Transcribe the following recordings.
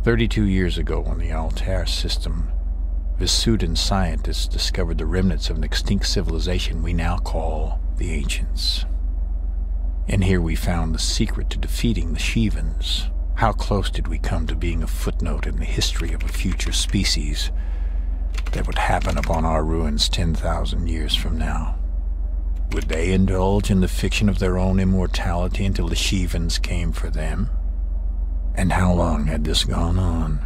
32 years ago, on the Altair system, Visudan scientists discovered the remnants of an extinct civilization we now call the Ancients. And here we found the secret to defeating the Shivans. How close did we come to being a footnote in the history of a future species that would happen upon our ruins 10,000 years from now? Would they indulge in the fiction of their own immortality until the Shivans came for them? And how long had this gone on?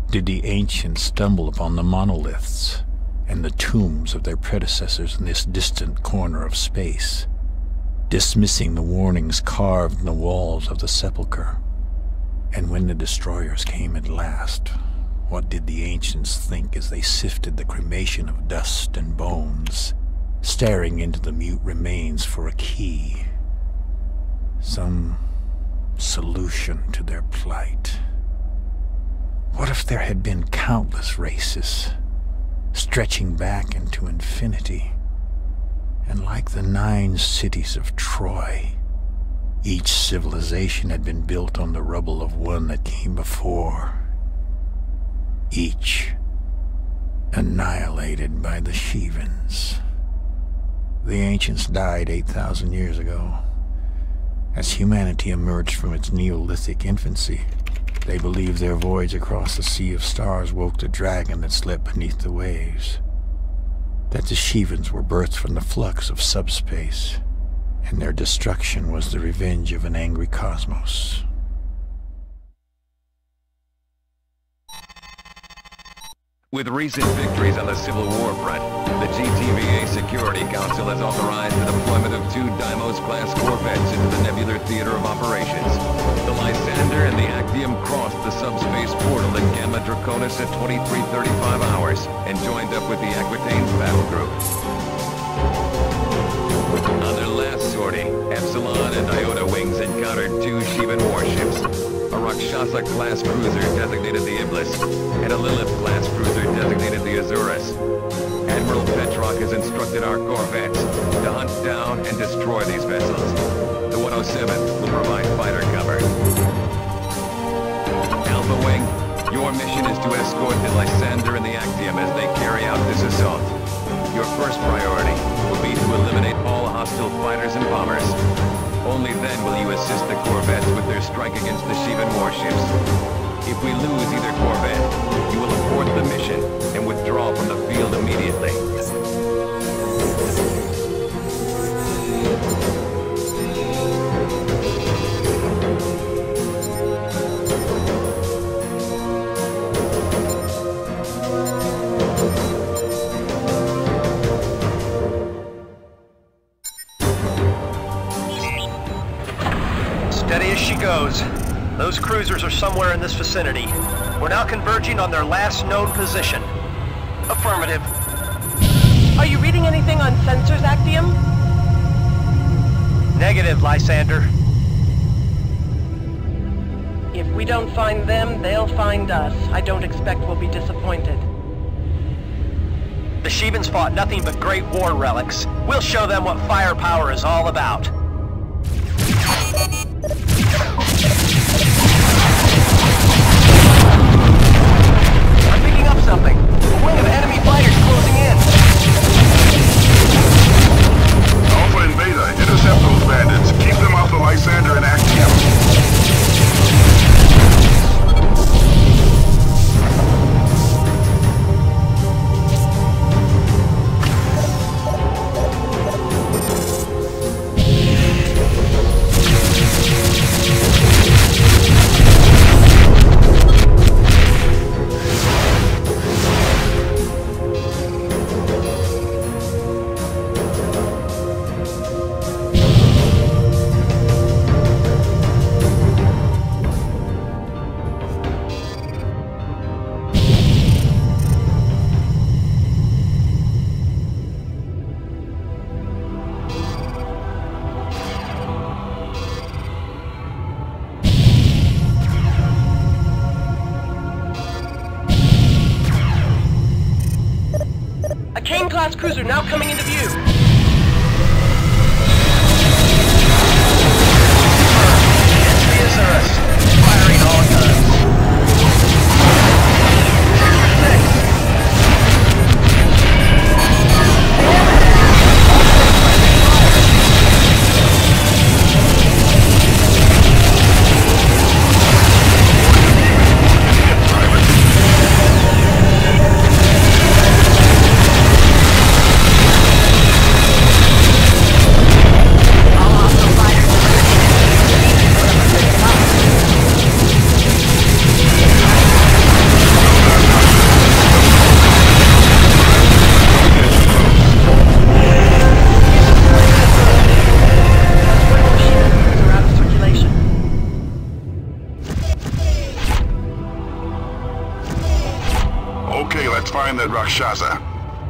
Did the Ancients stumble upon the monoliths and the tombs of their predecessors in this distant corner of space, dismissing the warnings carved in the walls of the sepulchre? And when the destroyers came at last, what did the Ancients think as they sifted the cremation of dust and bones, staring into the mute remains for a key, some solution to their plight? What if there had been countless races, stretching back into infinity, and like the 9 cities of Troy, each civilization had been built on the rubble of one that came before, each annihilated by the Shivans. The Ancients died 8,000 years ago. As humanity emerged from its Neolithic infancy, they believed their voyage across the sea of stars woke the dragon that slept beneath the waves, that the Shivans were birthed from the flux of subspace, and their destruction was the revenge of an angry cosmos. With recent victories on the Civil War front, the GTVA Security Council has authorized the deployment of 2 Deimos-class corvettes into the Nebular Theater of Operations. The Lysander and the Actium crossed the subspace portal at Gamma Draconis at 23:35 hours and joined up with the Aquitane's battle group. On their last sortie, Epsilon and Iota wings encountered 2 Shivan warships, a Rakshasa-class cruiser designated the Iblis, and a Lilith-class cruiser designated the Azurus. Admiral Petrock has instructed our corvettes to hunt down and destroy these vessels. The 107th will provide fighter cover. Alpha Wing, your mission is to escort the Lysander and the Actium as they carry out this assault. Your first priority will be to eliminate all hostile fighters and bombers. Only then will you assist the corvettes with their strike against the Shivan warships. If we lose either corvette, you will abort the mission and withdraw from the field immediately. Steady as she goes. Those cruisers are somewhere in this vicinity. We're now converging on their last known position. Affirmative. Are you reading anything on sensors, Actium? Negative, Lysander. If we don't find them, they'll find us. I don't expect we'll be disappointed. The Shivans fought nothing but great war relics. We'll show them what firepower is all about. I'm picking up something. A wing of enemy fighters closing in. Alpha and Beta, intercept those bandits. Keep them off the Lysander and Actium. A Kane-class cruiser now coming into view. It's the Azurus, firing all guns. Kinshasa.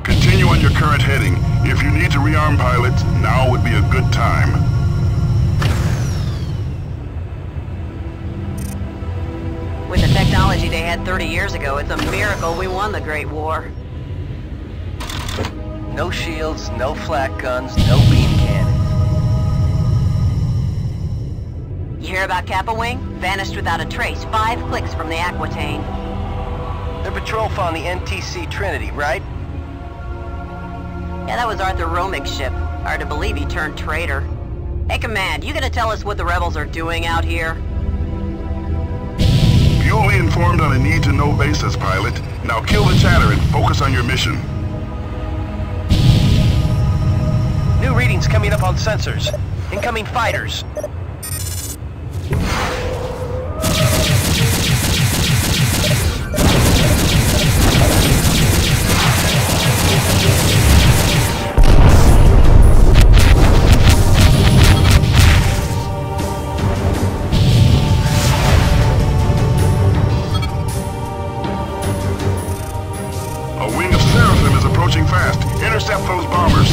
Continue on your current heading. If you need to rearm pilots, now would be a good time. With the technology they had 30 years ago, it's a miracle we won the Great War. No shields, no flak guns, no beam cannons. You hear about Kappa Wing? Vanished without a trace, 5 clicks from the Aquitaine. Their patrol found the NTC Trinity, right? Yeah, that was Arthur Romig's ship. Hard to believe he turned traitor. Hey, Command, you gonna tell us what the rebels are doing out here? You'll be informed on a need-to-know basis, pilot. Now kill the chatter and focus on your mission. New readings coming up on sensors. Incoming fighters. A wing of Seraphim is approaching fast. Intercept those bombers.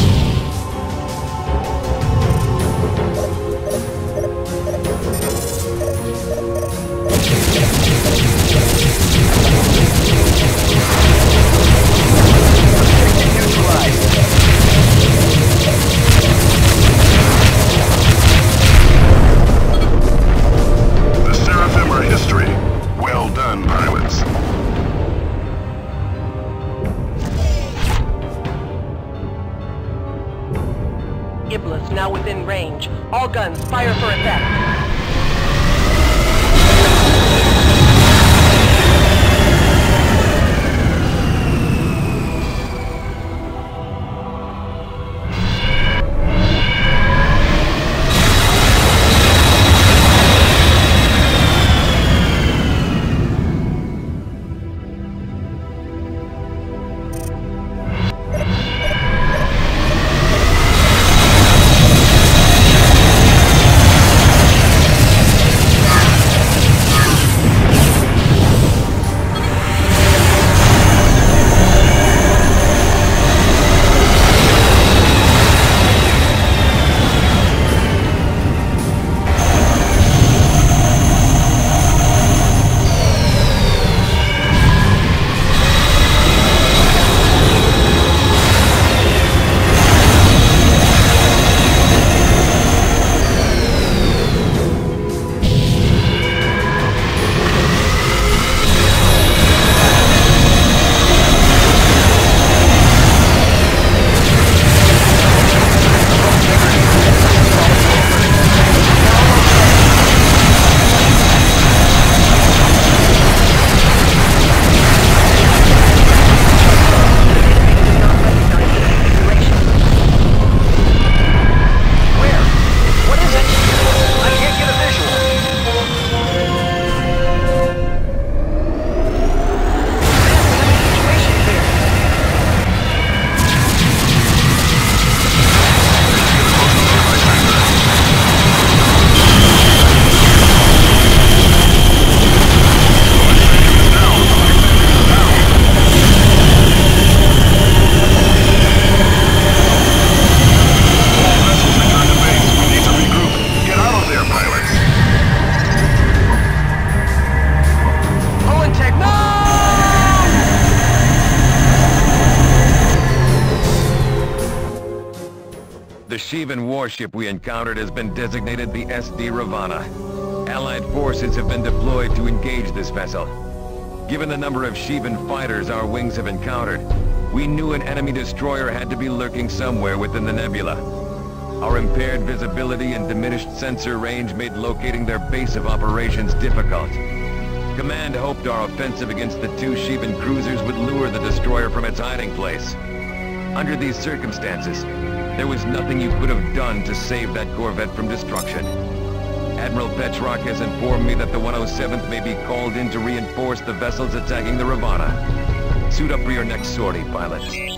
The Seraphim are history. Well done, pilots. Iblis now within range. All guns, fire for effect. The Shivan warship we encountered has been designated the SD Ravana. Allied forces have been deployed to engage this vessel. Given the number of Shivan fighters our wings have encountered, we knew an enemy destroyer had to be lurking somewhere within the nebula. Our impaired visibility and diminished sensor range made locating their base of operations difficult. Command hoped our offensive against the 2 Shivan cruisers would lure the destroyer from its hiding place. Under these circumstances, there was nothing you could have done to save that corvette from destruction. Admiral Petrock has informed me that the 107th may be called in to reinforce the vessels attacking the Ravana. Suit up for your next sortie, pilot.